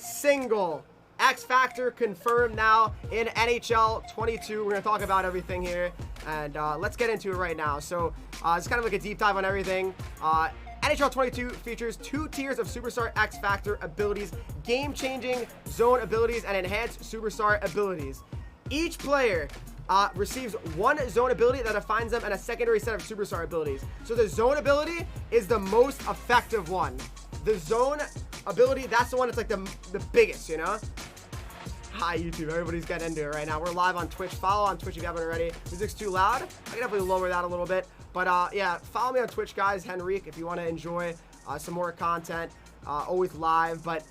single X Factor confirmed now in NHL 22. We're going to talk about everything here, and let's get into it right now. So it's kind of like a deep dive on everything. NHL 22 features 2 tiers of Superstar X Factor abilities, game-changing zone abilities, and enhanced Superstar abilities. Each player receives 1 zone ability that defines them and a secondary set of Superstar abilities. So the zone ability is the most effective one. The zone ability, that's the one that's like the biggest, you know? Hi, YouTube. Everybody's getting into it right now. We're live on Twitch. Follow on Twitch if you haven't already. Music's too loud. I can definitely lower that a little bit. But, yeah, follow me on Twitch, guys. Henreek, if you want to enjoy some more content. Always live. But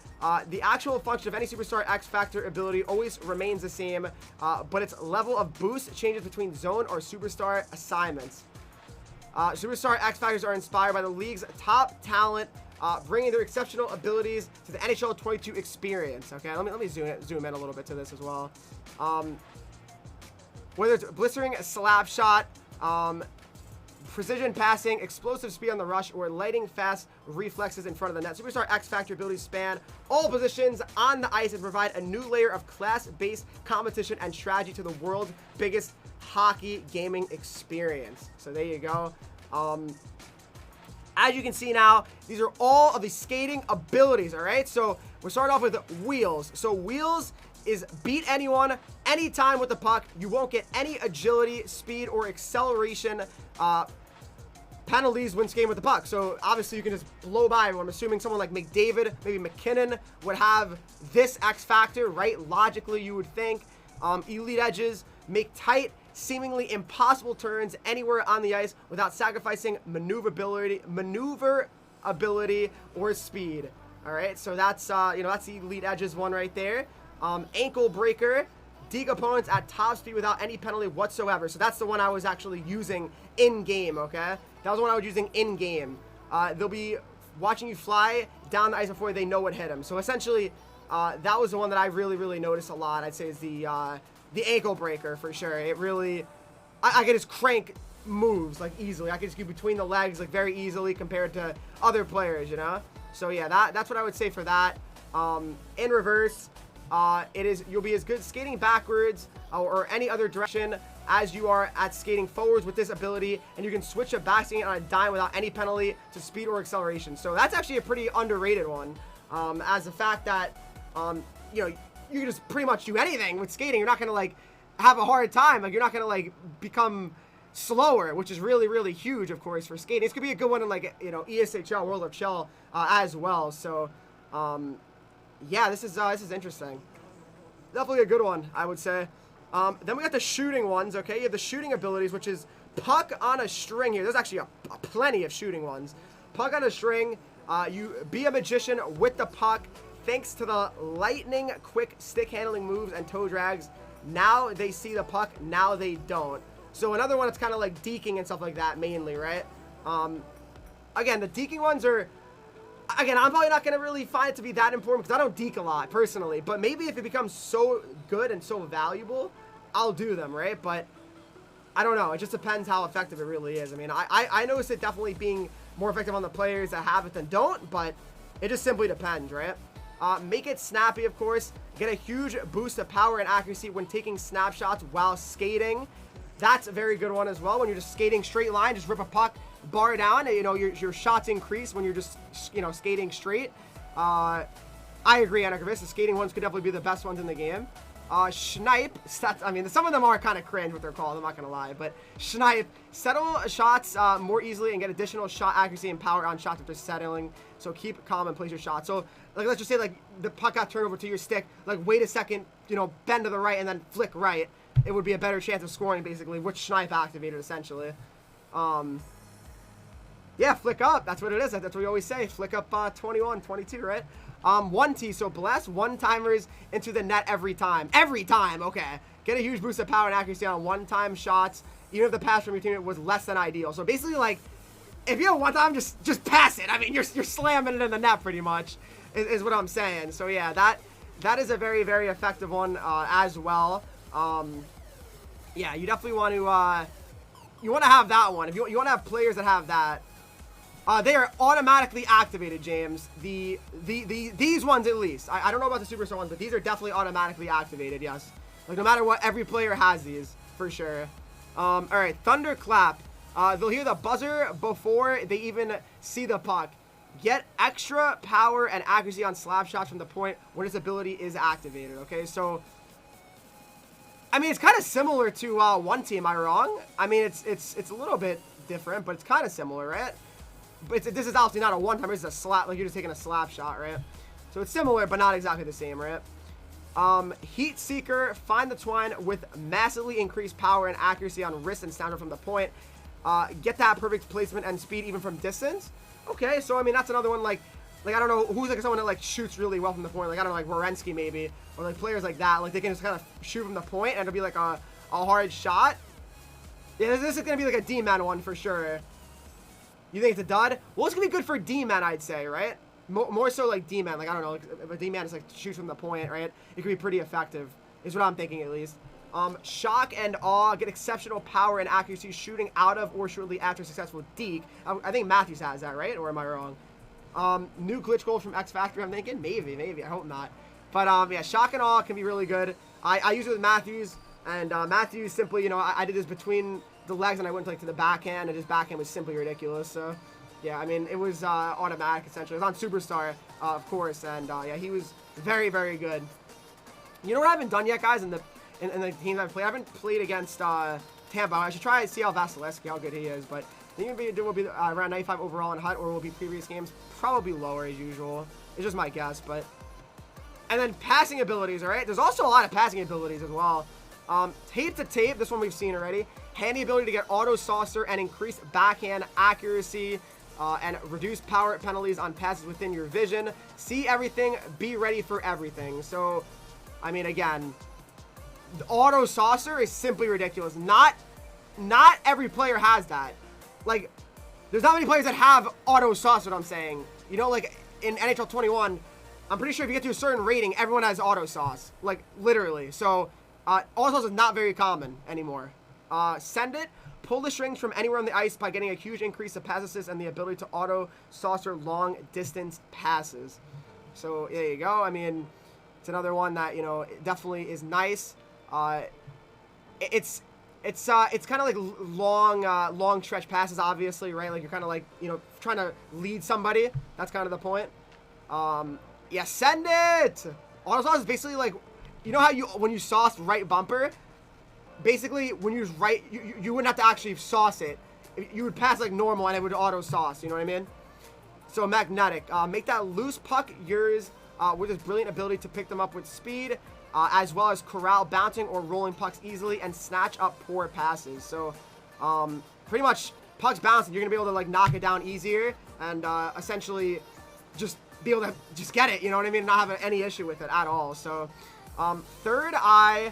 the actual function of any Superstar X Factor ability always remains the same. But its level of boost changes between zone or Superstar assignments. Superstar X Factors are inspired by the league's top talent, bringing their exceptional abilities to the NHL 22 experience. Okay, let me zoom in a little bit to this as well. Whether it's blistering slap shot, precision passing, explosive speed on the rush, or lighting fast reflexes in front of the net, Superstar X Factor abilities span all positions on the ice and provide a new layer of class-based competition and strategy to the world's biggest hockey gaming experience. So there you go. As you can see now, these are all of the skating abilities, all right? So we're starting off with wheels. So wheels is beat anyone, anytime with the puck. You won't get any agility, speed, or acceleration penalties when skating with the puck. So obviously you can just blow by everyone. I'm assuming someone like McDavid, maybe McKinnon would have this X Factor, right? Logically, you would think. Elite edges make tight, seemingly impossible turns anywhere on the ice without sacrificing maneuverability or speed. All right, so that's that's the elite edges one right there. Ankle breaker, deke opponents at top speed without any penalty whatsoever. So that's the one I was actually using in game. Okay, that was the one I was using in game. They'll be watching you fly down the ice before they know what hit them. So essentially, that was the one that I really noticed a lot. I'd say is the ankle breaker for sure. It really, I can just crank moves like easily. I can just get between the legs like very easily compared to other players, you know? So yeah, that's what I would say for that. In reverse, you'll be as good skating backwards or any other direction as you are at skating forwards with this ability, and you can switch it back skating on a dime without any penalty to speed or acceleration. So that's actually a pretty underrated one, as the fact that you can just pretty much do anything with skating. You're not going to like have a hard time. Like you're not going to like become slower, which is really huge, of course, for skating. This could be a good one in like, ESHL, World of Shell as well. So, yeah, this is interesting. Definitely a good one, I would say. Then we got the shooting ones, okay? You have the shooting abilities, which is puck on a string here. There's actually a plenty of shooting ones. Puck on a string. You be a magician with the puck. Thanks to the lightning quick stick handling moves and toe drags, now they see the puck, now they don't. So another one that's kind of like deking and stuff like that mainly, right? Again, the deking ones are, again, I'm probably not going to really find it to be that important because I don't deke a lot personally, but maybe if it becomes so good and so valuable, I'll do them, right? But I don't know. It just depends how effective it really is. I mean, I notice it definitely being more effective on the players that have it than don't, but it just simply depends, right? Make it snappy, of course. Get a huge boost of power and accuracy when taking snapshots while skating. That's a very good one as well. When you're just skating straight line, just rip a puck, bar down. Your shots increase when you're just, skating straight. I agree, Anarchivist. The skating ones could definitely be the best ones in the game. Schneip, I mean, some of them are kind of cringe what they're called, I'm not going to lie, but Schneip, settle shots more easily and get additional shot accuracy and power on shots after settling, so keep calm and place your shot. So, like, let's just say, like, the puck got turned over to your stick, like, wait a second, bend to the right and then flick right. It would be a better chance of scoring, basically, which Schneip activated, essentially. Yeah, flick up, that's what it is, that's what we always say, flick up 21, 22, right? 1T, so blast one-timers into the net every time. Every time, okay. Get a huge boost of power and accuracy on one-time shots, even if the pass from your teammate was less than ideal. So basically, like, if you have one time, just pass it. I mean, you're slamming it in the net pretty much, is what I'm saying. So yeah, that is a very effective one as well. Yeah, you definitely want to have that one. If you want to have players that have that, They are automatically activated, James. These ones at least. I don't know about the Superstar ones, but these are definitely automatically activated, yes. Like, no matter what, every player has these, for sure. Alright, Thunderclap. They'll hear the buzzer before they even see the puck. Get extra power and accuracy on slap shots from the point when its ability is activated, okay? So, I mean, it's kind of similar to One Team, am I wrong? I mean, it's a little bit different, but it's kind of similar, right? But this is obviously not a one-timer, this is a slap, like you're just taking a slap shot, right? So it's similar, but not exactly the same, right? Heat Seeker, find the twine with massively increased power and accuracy on wrist and sounder from the point. Get that perfect placement and speed even from distance. Okay, so I mean that's another one like I don't know who's like someone that like shoots really well from the point. Like I don't know, like Werenski maybe, or like players like that. Like they can just kind of shoot from the point and it'll be like a hard shot. Yeah, this is gonna be like a D-man one for sure. You think it's a dud? Well, it's gonna be good for D-man, I'd say, right? More so like D-man. Like I don't know, like, if a D-man is like shoots from the point, right? It could be pretty effective. Is what I'm thinking at least. Shock and Awe, get exceptional power and accuracy shooting out of or shortly after successful deke. I think Matthews has that, right? Or am I wrong? New glitch gold from X-Factor, I'm thinking? Maybe, I hope not. But, yeah, Shock and Awe can be really good. I use it with Matthews, and Matthews simply, you know, I did this between the legs and I went like to the backhand, and his backhand was simply ridiculous, so, yeah, I mean, it was automatic, essentially. It was on Superstar, of course, and, yeah, he was very, very good. You know what I haven't done yet, guys, in the teams I've played? I haven't played against Tampa. I should try and see how Vasilevsky, how good he is, but I think it will be around 95 overall in Hut, or will be previous games. Probably lower as usual. It's just my guess, but... And then passing abilities, alright? There's also a lot of passing abilities as well. Tape to tape, this one we've seen already. Handy ability to get auto saucer and increase backhand accuracy, and reduce power penalties on passes within your vision. See everything, be ready for everything. So, I mean, again... The auto saucer is simply ridiculous. Not every player has that. Like, there's not many players that have auto sauce, what I'm saying. You know, like, in NHL 21, I'm pretty sure if you get to a certain rating, everyone has auto sauce. Like, literally. So, auto sauce is not very common anymore. Send it. Pull the strings from anywhere on the ice by getting a huge increase of pass assist and the ability to auto saucer long distance passes. So, there you go. I mean, it's another one that, you know, definitely is nice. It's kind of like long stretch passes, obviously, right? Like you're kind of like, you know, trying to lead somebody. That's kind of the point. Yeah, send it. Auto sauce is basically like, you know how when you sauce right bumper, basically when you use right, you wouldn't have to actually sauce it. You would pass like normal and it would auto sauce. You know what I mean? So magnetic. Make that loose puck yours with this brilliant ability to pick them up with speed. As well as corral bouncing or rolling pucks easily and snatch up poor passes. So, pretty much pucks bouncing, you're gonna be able to like knock it down easier and essentially just be able to just get it. You know what I mean? Not have any issue with it at all. So, third eye,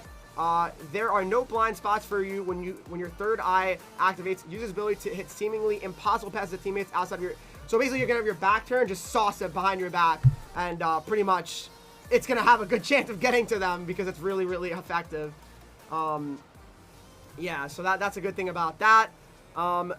there are no blind spots for you when your third eye activates. Use this ability to hit seemingly impossible passes to teammates outside of your. So basically, you're gonna have your back turn, just sauce it behind your back, and pretty much. It's going to have a good chance of getting to them because it's really, really effective. Yeah, so that's a good thing about that. Yoink.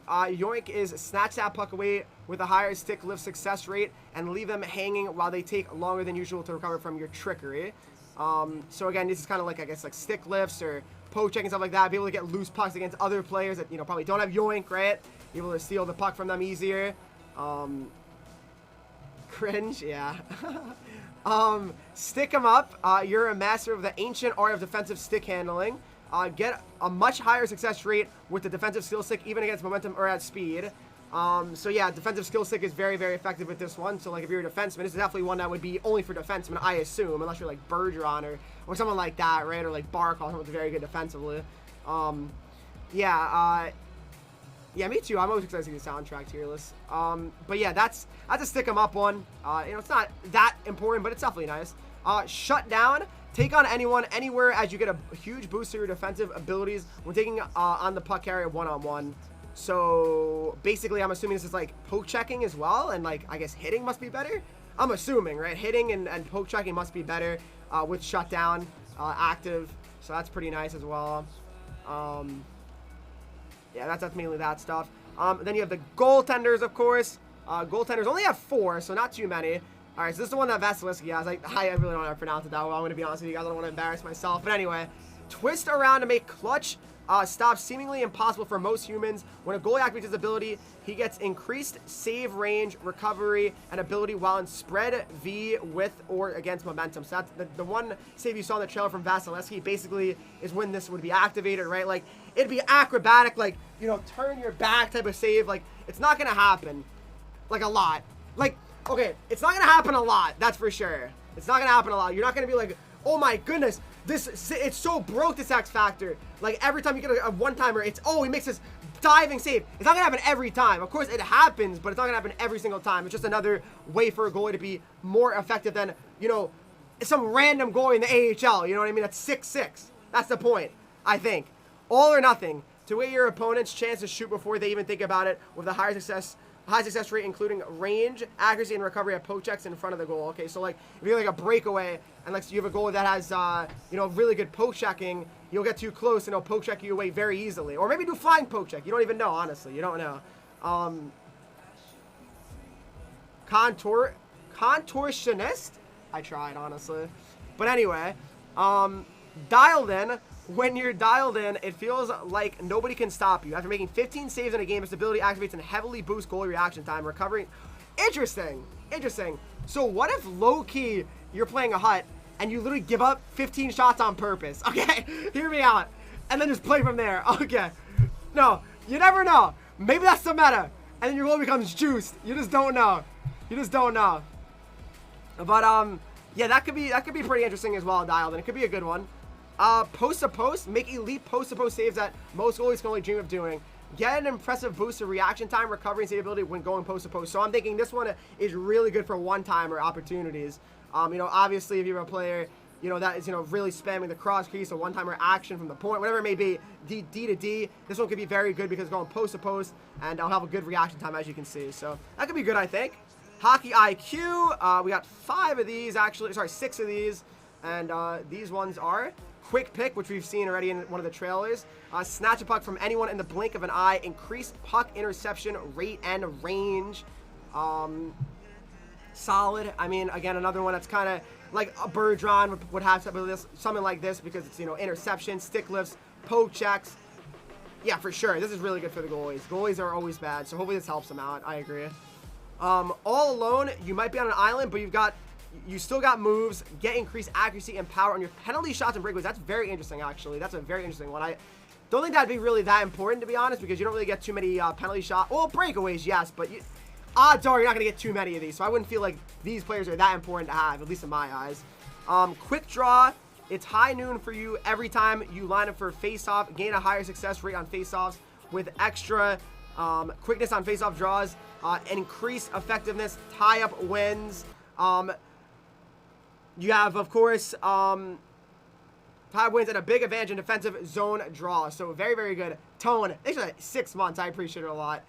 Yoink is snatch that puck away with a higher stick lift success rate and leave them hanging while they take longer than usual to recover from your trickery. So again, this is kind of like, I guess, like stick lifts or poke check and stuff like that. Be able to get loose pucks against other players that, you know, probably don't have Yoink, right? Be able to steal the puck from them easier. Cringe, yeah. Stick 'em up. You're a master of the ancient art of defensive stick handling. Get a much higher success rate with the defensive skill stick, even against momentum or at speed. So yeah, defensive skill stick is very, very effective with this one. So like if you're a defenseman, this is definitely one that would be only for defensemen, I assume, unless you're like Bergeron or someone like that, right? Or like Barkov, someone who's very good defensively. Yeah, me too. I'm always excited to see the soundtrack tier list. But yeah, that's a stick 'em up one. You know, it's not that important, but it's definitely nice. Shut down. Take on anyone, anywhere, as you get a huge boost to your defensive abilities when taking on the puck carrier one-on-one. So basically, I'm assuming this is like poke checking as well, and like I guess hitting must be better. I'm assuming, right? Hitting and poke checking must be better with shutdown active. So that's pretty nice as well. Yeah, that's mainly that stuff. Then you have the goaltenders, of course. Goaltenders only have 4, so not too many. All right, so this is the one that Vasilevsky has. I really don't know how to pronounce it that well. I'm going to be honest with you guys. I don't want to embarrass myself. But anyway, twist around to make clutch stops seemingly impossible for most humans. When a goalie activates his ability, he gets increased save range, recovery, and ability while in spread V with or against momentum. So that's the one save you saw in the trailer from Vasilevsky basically is when this would be activated, right? Like, it'd be acrobatic, like, you know, turn your back type of save. Like, it's not going to happen, like, a lot. Like, okay, it's not going to happen a lot, that's for sure. It's not going to happen a lot. You're not going to be like, oh my goodness, it's so broke, this X Factor. Like, every time you get a one-timer, he makes this diving save. It's not gonna happen every time. Of course, it happens, but it's not gonna happen every single time. It's just another way for a goalie to be more effective than, you know, some random goalie in the AHL. You know what I mean? That's 6'6". That's the point, I think. All or nothing. To weigh your opponent's chance to shoot before they even think about it with a high success rate, including range, accuracy, and recovery at poke checks in front of the goal. Okay, so like if you're like a breakaway and like you have a goalie that has you know, really good poke checking, you'll get too close and he'll poke check you away very easily, or maybe do flying poke check. You don't even know, honestly. You don't know. Contortionist. I tried, honestly, but anyway, dialed in. When you're dialed in, it feels like nobody can stop you. After making 15 saves in a game, its ability activates and heavily boosts goalie reaction time, recovery. Interesting. Interesting. So what if low-key you're playing a hut and you literally give up 15 shots on purpose? Okay, hear me out. And then just play from there. Okay. No, you never know. Maybe that's the meta. And then your goal becomes juiced. You just don't know. You just don't know. But yeah, that could be pretty interesting as well, dialed in. It could be a good one. Post-to-post, make elite post-to-post saves that most goalies can only dream of doing. Get an impressive boost of reaction time, recovery, and save ability when going post-to-post. So I'm thinking this one is really good for one-timer opportunities. You know, obviously, if you're a player, you know, that is, you know, really spamming the cross crease, a one-timer action from the point, whatever it may be, D to D, this one could be very good because it's going post-to-post, and I'll have a good reaction time, as you can see. So that could be good, I think. Hockey IQ, we got 5 of these, actually, sorry, 6 of these, and these ones are quick pick, which we've seen already in one of the trailers. Snatch a puck from anyone in the blink of an eye. Increase puck interception rate and range. Solid. I mean, again, another one that's kind of like a Bergeron would have something like this because it's, you know, interception, stick lifts, poke checks. Yeah, for sure. This is really good for the goalies. Goalies are always bad, so hopefully this helps them out. I agree. All alone, you might be on an island, but you still got moves, get increased accuracy and power on your penalty shots and breakaways. That's very interesting, actually. That's a very interesting one. I don't think that'd be really that important, to be honest, because you don't really get too many penalty shots. Well, breakaways, yes, but odds are you're not going to get too many of these, so I wouldn't feel like these players are that important to have, at least in my eyes. Quick draw. It's high noon for you every time you line up for face-off. Gain a higher success rate on face-offs with extra quickness on face-off draws, and increased effectiveness, tie-up wins. You have, of course, tie wins and a big advantage in defensive zone draw. So very, very good. Tone, they should have 6 months. I appreciate it a lot.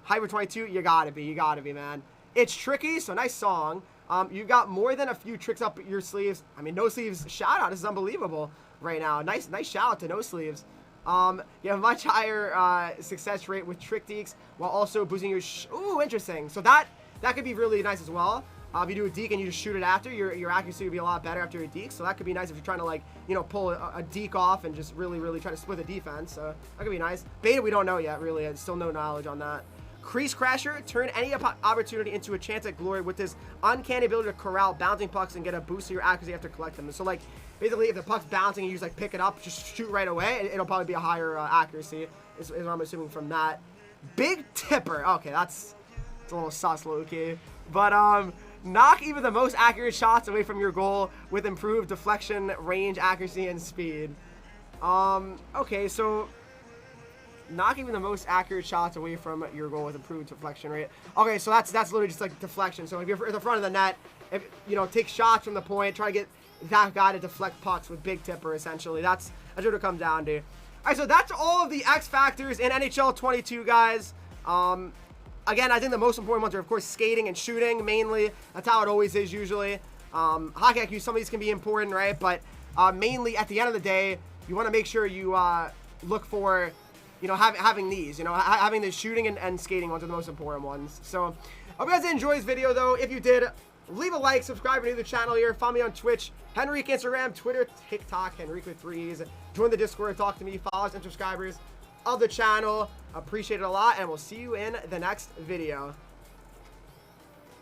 Hyper 22, you gotta be, man. It's tricky, so nice song. You've got more than a few tricks up your sleeves. I mean, no sleeves shout out. This is unbelievable right now. Nice shout out to no sleeves. You have a much higher success rate with trick deeks while also boosting your. Ooh, interesting. So that could be really nice as well. If you do a deke and you just shoot it after, your accuracy would be a lot better after a deke. So that could be nice if you're trying to, like, you know, pull a deke off and just really, really try to split the defense. So that could be nice. Beta, we don't know yet, really. Still no knowledge on that. Crease Crasher, turn any opportunity into a chance at glory with this uncanny ability to corral bouncing pucks and get a boost to your accuracy after collecting them. So, like, basically, if the puck's bouncing and you just, like, pick it up, just shoot right away, it'll probably be a higher accuracy, is what I'm assuming from that. Big Tipper. Okay, it's a little sus, low-key. But, knock even the most accurate shots away from your goal with improved deflection, range, accuracy, and speed. Okay, so knock even the most accurate shots away from your goal with improved deflection rate. Okay, so that's literally just like deflection. So if you're at the front of the net, if you know, take shots from the point, try to get that guy to deflect pucks with Big Tipper. Essentially, that's what it comes down to. All right, so that's all of the X factors in NHL 22, guys. Again, I think the most important ones are, of course, skating and shooting, mainly. That's how it always is, usually. Hockey IQ, some of these can be important, right? But mainly, at the end of the day, you want to make sure you look for you know, having these, you know, having the shooting and skating ones are the most important ones. So I hope you guys did enjoy this video, though. If you did, leave a like, subscribe if you're new to the channel here. Follow me on Twitch, Henreek, Instagram, Twitter, TikTok, Henreek with 3's. Join the Discord, talk to me, followers and subscribers of the channel. Appreciate it a lot, and we'll see you in the next video.